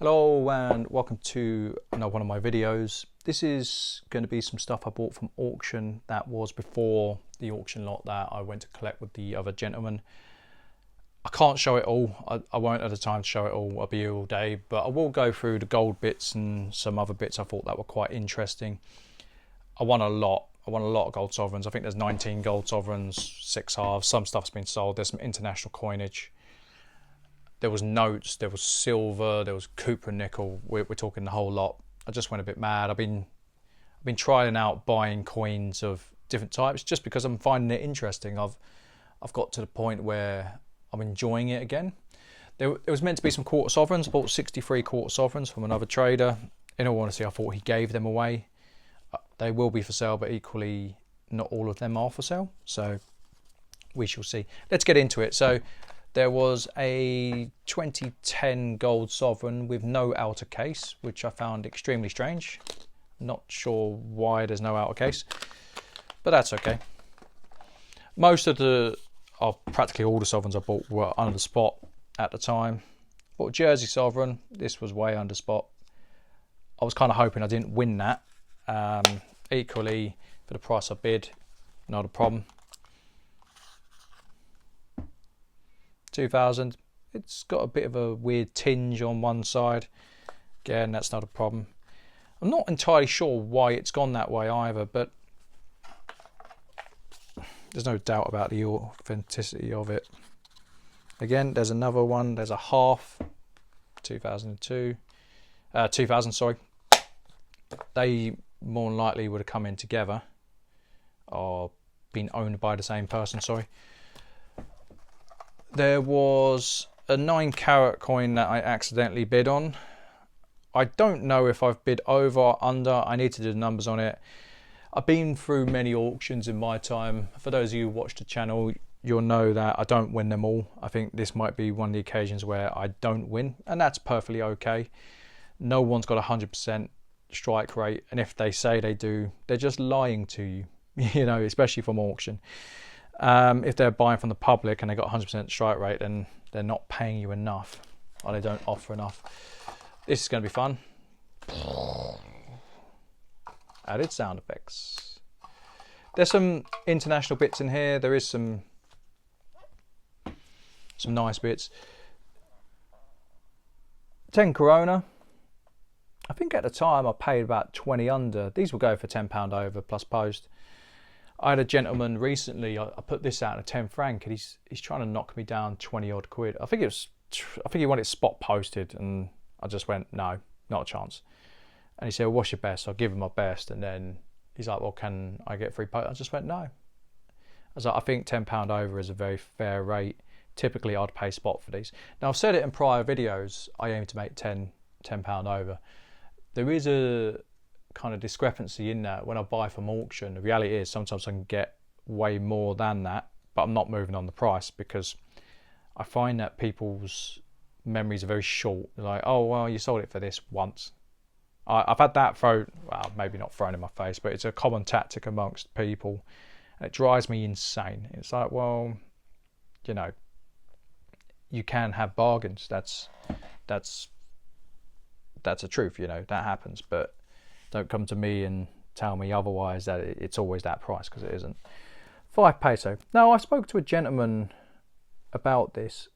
Hello and welcome to another one of my videos. This is going to be some stuff I bought from auction that was before the auction lot that I went to collect with the other gentleman. I can't show it all. I won't have the time to show it all. I'll be here all day, but I will go through the gold bits and some other bits I thought that were quite interesting. I won a lot. I won a lot of gold sovereigns. I think there's 19 gold sovereigns, 6 halves. Some stuff's been sold. There's some international coinage. There was notes, there was silver, there was copper, nickel. We're talking the whole lot. I just went a bit mad. I've been trying out buying coins of different types just because I'm finding it interesting. I've got to the point where I'm enjoying it again. There was meant to be some quarter sovereigns. I bought 63 quarter sovereigns from another trader. In all honesty, I thought he gave them away. They will be for sale, but equally not all of them are for sale. So we shall see. Let's get into it. So there was a 2010 gold sovereign with no outer case, which I found extremely strange. Not sure why there's no outer case, but that's okay. Most of practically all the sovereigns I bought were under spot at the time. Bought a Jersey sovereign. This was way under spot. I was kind of hoping I didn't win that. Equally, for the price I bid, not a problem. 2000, it's got a bit of a weird tinge on one side. Again, that's not a problem. I'm not entirely sure why it's gone that way either, but there's no doubt about the authenticity of it. Again, there's another one. There's a half 2000, sorry. They more than likely would have come in together or been owned by the same person, sorry. There was a 9-carat coin that I accidentally bid on. I don't know if I've bid over or under. I need to do the numbers on it. I've been through many auctions in my time. For those of you who watch the channel, you'll know that I don't win them all. I think this might be one of the occasions where I don't win, and that's perfectly okay. No one's got 100% strike rate, and if they say they do, they're just lying to you, you know, especially from auction. If they're buying from the public and they got 100% strike rate, then they're not paying you enough, or they don't offer enough. This is going to be fun. Added sound effects. There's some international bits in here. There is some nice bits. 10 Corona. I think at the time I paid about 20 under. These will go for £10 over plus post. I had a gentleman recently, I put this out at 10 franc, and he's trying to knock me down 20 odd quid. I think he wanted it spot posted, and I just went, no, not a chance. And he said, well, what's your best? I'll give him my best. And then he's like, well, can I get free post? I just went, no. I was like, I think £10 over is a very fair rate. Typically I'd pay spot for these. Now I've said it in prior videos, I aim to make £10 over. There is a kind of discrepancy in that. When I buy from auction, the reality is sometimes I can get way more than that, but I'm not moving on the price because I find that people's memories are very short. They're like, oh well, you sold it for this once. I've had that maybe not thrown in my face, but it's a common tactic amongst people, and it drives me insane. It's like, well, you know, you can have bargains. That's the truth, you know, that happens, but don't come to me and tell me otherwise that it's always that price, because it isn't. 5 peso. Now, I spoke to a gentleman about this.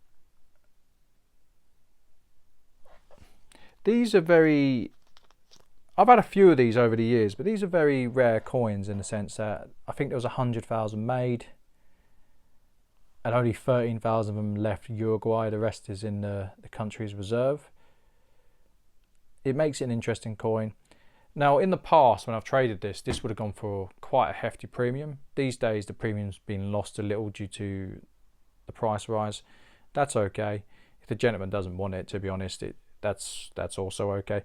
These are I've had a few of these over the years, but these are very rare coins in the sense that I think there was 100,000 made and only 13,000 of them left Uruguay. The rest is in the country's reserve. It makes it an interesting coin. Now, in the past, when I've traded this would have gone for quite a hefty premium. These days, the premium's been lost a little due to the price rise. That's okay. If the gentleman doesn't want it, to be honest, that's also okay.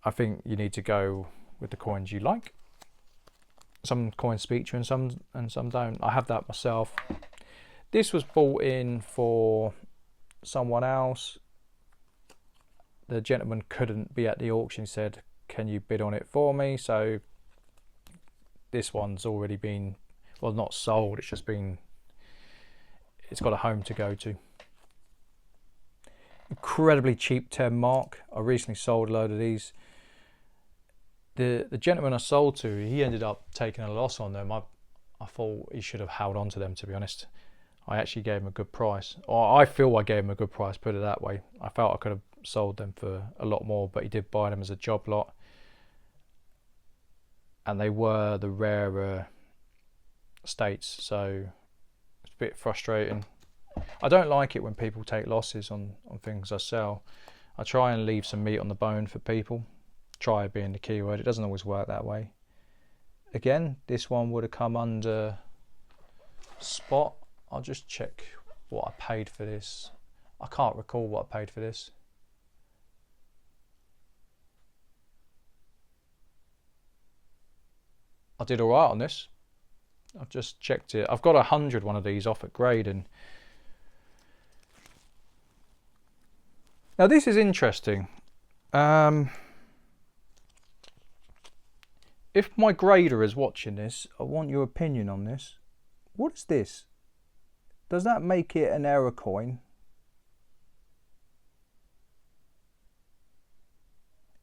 I think you need to go with the coins you like. Some coins speak to you and some don't. I have that myself. This was bought in for someone else. The gentleman couldn't be at the auction. He said, can you bid on it for me? So this one's already been, well, not sold, it's got a home to go to. incredibly cheap 10 mark. I recently sold a load of these. The gentleman I sold to, he ended up taking a loss on them. I thought he should have held on to them, to be honest. I actually gave him a good price, or I feel I gave him a good price, put it that way. I felt I could have sold them for a lot more, but he did buy them as a job lot, and they were the rarer states, so it's a bit frustrating. I don't like it when people take losses on things I sell. I try and leave some meat on the bone for people. Try being the key word. It doesn't always work that way. Again, this one would have come under spot. I'll just check what I paid for this. I can't recall what I paid for this. I did all right on this. I've just checked it. I've got 100 one of these off at grade, and now this is interesting. If my grader is watching this, I want your opinion on this. What is this? Does that make it an error coin?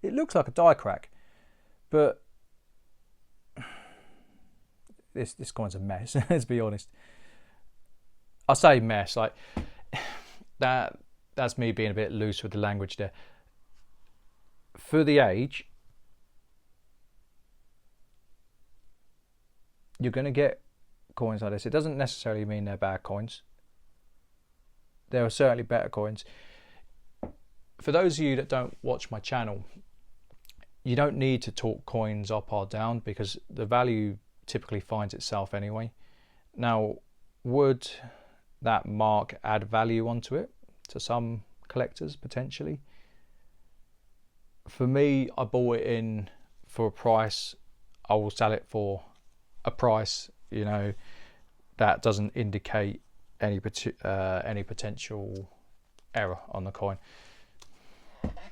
It looks like a die crack, but this coin's a mess. Let's be honest. I say mess, like that's me being a bit loose with the language there. For the age, you're going to get coins like this. It doesn't necessarily mean they're bad coins. There are certainly better coins. For those of you that don't watch my channel, you don't need to talk coins up or down, because the value typically finds itself anyway. Now, would that mark add value onto it to some collectors potentially? For me, I bought it in for a price. I will sell it for a price, you know, that doesn't indicate any potential error on the coin.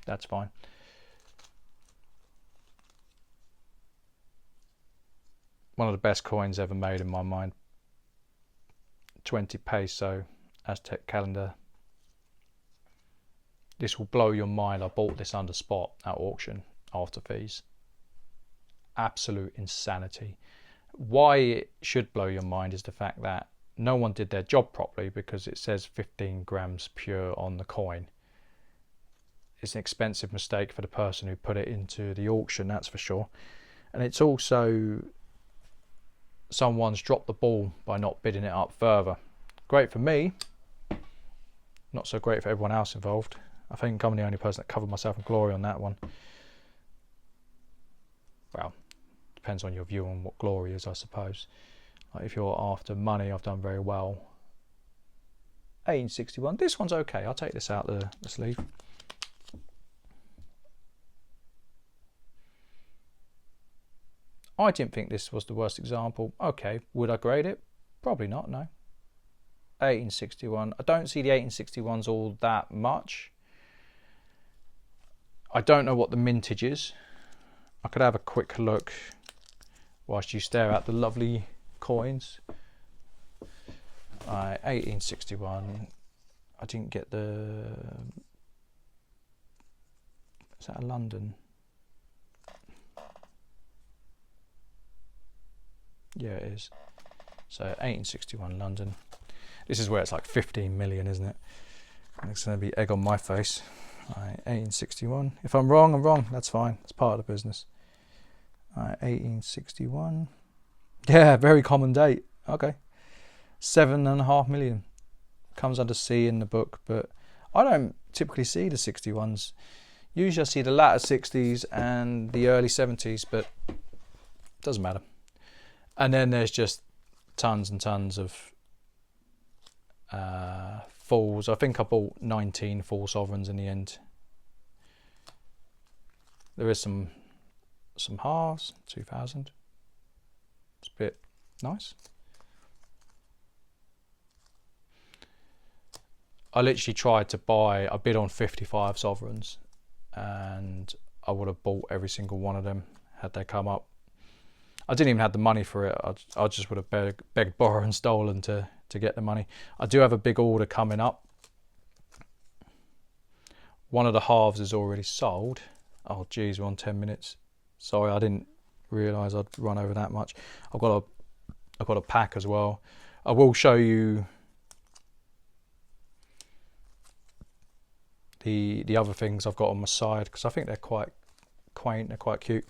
That's fine. One of the best coins ever made in my mind. 20 peso Aztec calendar. This will blow your mind. I bought this under spot at auction after fees. Absolute insanity. Why it should blow your mind is the fact that no one did their job properly, because it says 15 grams pure on the coin. It's an expensive mistake for the person who put it into the auction, that's for sure. And it's also someone's dropped the ball by not bidding it up further. Great for me, not so great for everyone else involved. I think I'm the only person that covered myself in glory on that one. Well, depends on your view on what glory is, I suppose. Like if you're after money, I've done very well. 1861. This one's okay. I'll take this out the sleeve. I didn't think this was the worst example. Okay, would I grade it? Probably not, no. 1861. I don't see the 1861s all that much. I don't know what the mintage is. I could have a quick look whilst you stare at the lovely coins. 1861. I didn't get the... Is that a London? Yeah, it is. So 1861 London. This is where it's like 15 million, isn't it? And it's going to be egg on my face. 1861. If I'm wrong, I'm wrong. That's fine. It's part of the business. 1861. Yeah, very common date. Okay. 7.5 million. Comes under C in the book, but I don't typically see the 61s. Usually I see the latter 60s and the early 70s, but it doesn't matter. And then there's just tons and tons of fulls. I think I bought 19 full sovereigns in the end. There is some halves, 2000. It's a bit nice. I literally tried to buy, I bid on 55 sovereigns, and I would have bought every single one of them had they come up. I didn't even have the money for it. I just would have begged, borrowed and stolen to get the money. I do have a big order coming up. One of the halves is already sold. Oh geez, we're on 10 minutes. Sorry, I didn't realise I'd run over that much. I've got a pack as well. I will show you the other things I've got on my side, because I think they're quite quaint, they're quite cute.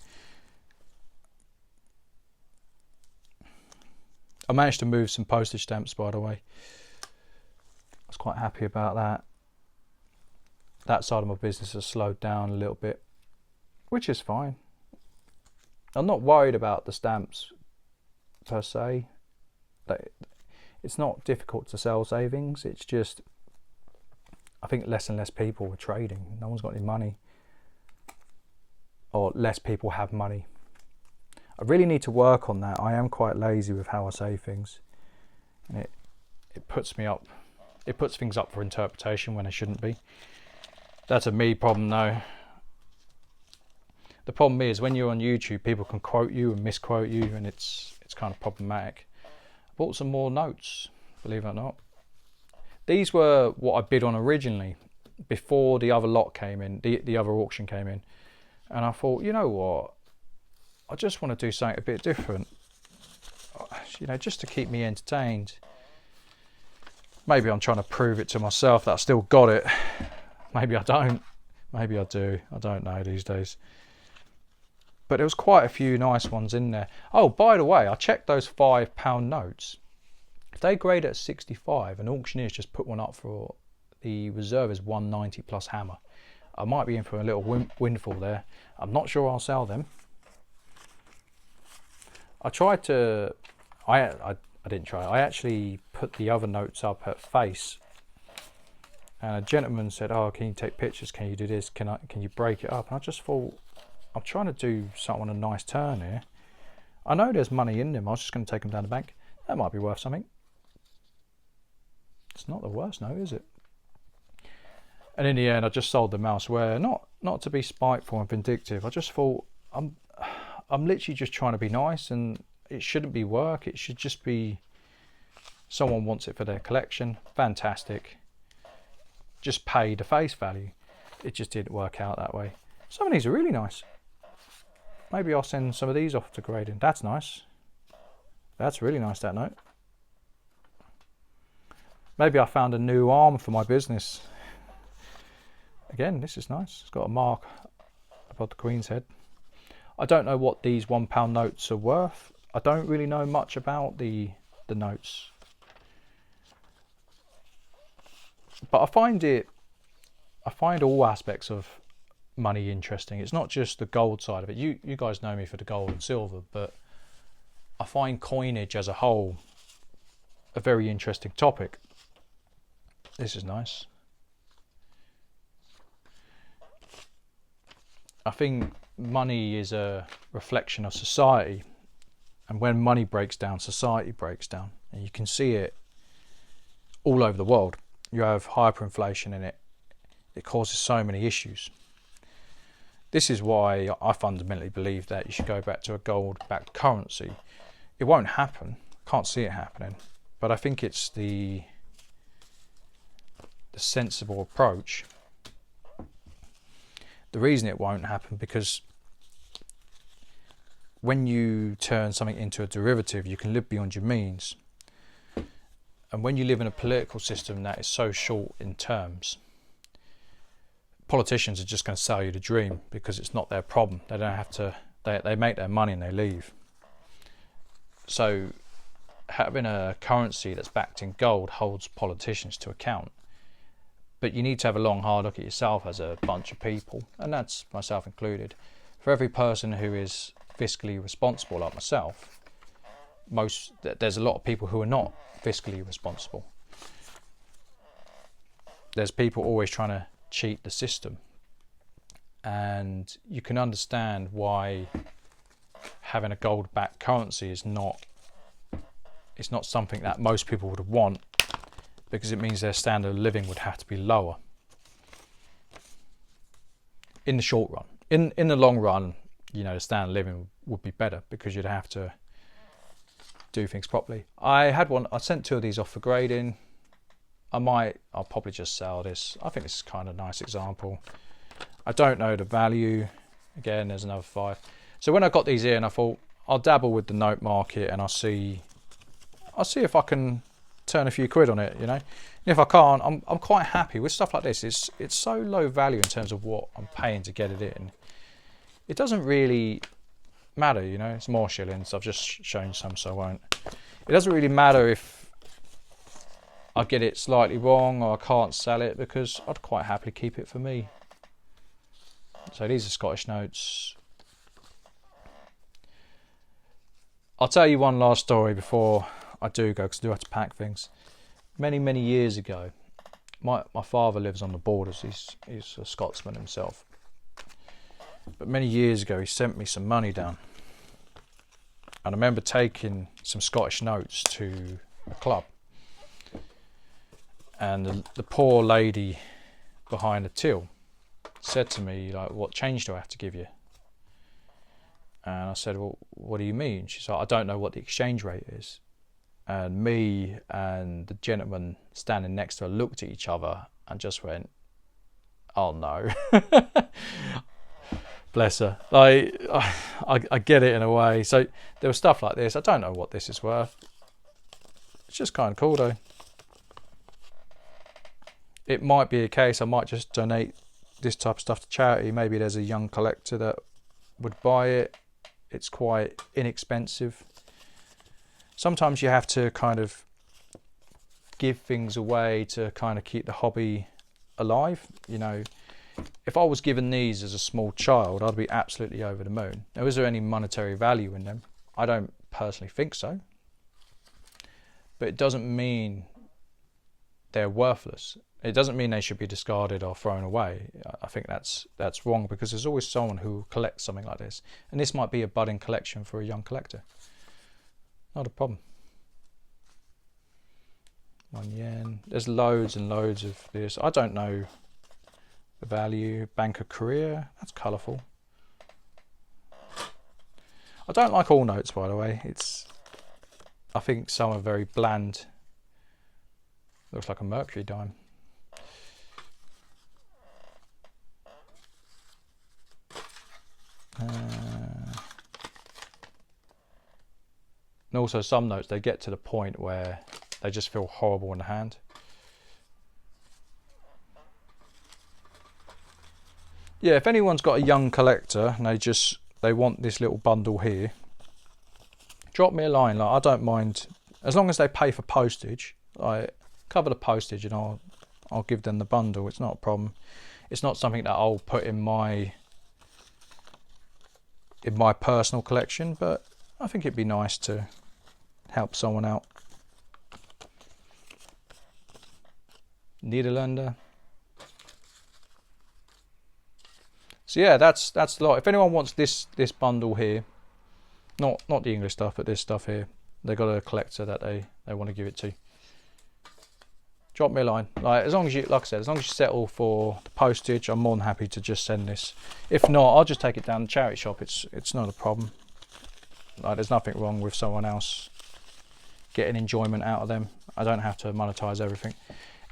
I managed to move some postage stamps, by the way. I was quite happy about that. That side of my business has slowed down a little bit, which is fine. I'm not worried about the stamps per se. It's not difficult to sell savings. It's just, I think less and less people are trading. No one's got any money, or less people have money. I really need to work on that. I am quite lazy with how I say things, and it puts me up. It puts things up for interpretation when they shouldn't be. That's a me problem though. The problem is when you're on YouTube, people can quote you and misquote you, and it's kind of problematic. I bought some more notes, believe it or not. These were what I bid on originally, before the other lot came in, the other auction came in. And I thought, you know what, I just want to do something a bit different, you know, just to keep me entertained. Maybe I'm trying to prove it to myself that I still got it. Maybe I don't. Maybe I do. I don't know these days. But there was quite a few nice ones in there. Oh, by the way, I checked those £5 notes. If they grade at 65, an auctioneer's just put one up for the reserve is 190 plus hammer. I might be in for a little windfall there. I'm not sure I'll sell them. I tried to, I didn't try. I actually put the other notes up at face, and a gentleman said, "Oh, can you take pictures? Can you do this? Can you break it up?" And I just thought, I'm trying to do something on a nice turn here. I know there's money in them. I was just going to take them down the bank. That might be worth something. It's not the worst note, is it? And in the end, I just sold them elsewhere. Not to be spiteful and vindictive. I just thought, I'm literally just trying to be nice, and it shouldn't be work. It should just be someone wants it for their collection. Fantastic. Just pay the face value. It just didn't work out that way. Some of these are really nice. Maybe I'll send some of these off to grading. That's nice. That's really nice, that note. Maybe I found a new arm for my business. Again, this is nice. It's got a mark above the Queen's head. I don't know what these £1 notes are worth. I don't really know much about the notes. But I find all aspects of money interesting. It's not just the gold side of it. You guys know me for the gold and silver, but I find coinage as a whole a very interesting topic. This is nice. I think money is a reflection of society, and when money breaks down, society breaks down, and you can see it all over the world. You have hyperinflation in it. It causes so many issues. This is why I fundamentally believe that you should go back to a gold-backed currency. It won't happen. Can't see it happening. But I think it's the sensible approach. The reason it won't happen, because when you turn something into a derivative, you can live beyond your means. And when you live in a political system that is so short in terms, politicians are just going to sell you the dream because it's not their problem. They don't have to, they make their money and they leave. So having a currency that's backed in gold holds politicians to account. But you need to have a long, hard look at yourself as a bunch of people, and that's myself included. For every person who is fiscally responsible like myself, there's a lot of people who are not fiscally responsible. There's people always trying to cheat the system, and you can understand why having a gold-backed currency is not something that most people would want, because it means their standard of living would have to be lower in the short run. In the long run, you know, the standard of living would be better because you'd have to do things properly. I sent 2 of these off for grading. I'll probably just sell this. I think this is kind of a nice example. I don't know the value. Again, there's another 5. So when I got these in, I thought I'll dabble with the note market and I'll see if I can turn a few quid on it, you know. And if I can't, I'm quite happy with stuff like this. It's so low value in terms of what I'm paying to get it in. It doesn't really matter, you know. It's more shillings. I've just shown you some, so I won't. It doesn't really matter if I get it slightly wrong or I can't sell it, because I'd quite happily keep it for me. So these are Scottish notes. I'll tell you one last story before I do go, because I do have to pack things. Many years ago, my father lives on the borders. He's a Scotsman himself. But many years ago, he sent me some money down. And I remember taking some Scottish notes to a club. And the poor lady behind the till said to me, like, what change do I have to give you? And I said, well, what do you mean? She's like, I don't know what the exchange rate is. And me and the gentleman standing next to her looked at each other and just went, oh no. Bless her. Like, I get it in a way. So there was stuff like this. I don't know what this is worth. It's just kind of cool though. It might be a case I might just donate this type of stuff to charity. Maybe there's a young collector that would buy it. It's quite inexpensive. Sometimes you have to kind of give things away to kind of keep the hobby alive. You know, if I was given these as a small child, I'd be absolutely over the moon. Now, is there any monetary value in them? I don't personally think so. But it doesn't mean they're worthless. It doesn't mean they should be discarded or thrown away. I think that's wrong, because there's always someone who collects something like this. And this might be a budding collection for a young collector. Not a problem. £1. There's loads and loads of this. I don't know the value. Bank of Korea. That's colourful. I don't like all notes, by the way. I think some are very bland. Looks like a mercury dime. And also some notes, they get to the point where they just feel horrible in the hand. Yeah, if anyone's got a young collector and they want this little bundle here, drop me a line. Like, I don't mind, as long as they pay for postage. I cover the postage and I'll give them the bundle. It's not a problem. It's not something that I'll put in my personal collection, but I think it'd be nice to help someone out. Nederlander. So yeah, that's the lot. If anyone wants this bundle here, not the English stuff, but this stuff here, they've got a collector that they want to give it to, drop me a line. Like, as long as you, like I said, as long as you settle for the postage, I'm more than happy to just send this. If not, I'll just take it down to the charity shop. It's not a problem. Like, there's nothing wrong with someone else getting enjoyment out of them. I don't have to monetize everything.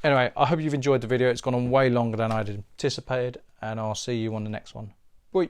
Anyway, I hope you've enjoyed the video. It's gone on way longer than I'd anticipated, and I'll see you on the next one. Bye.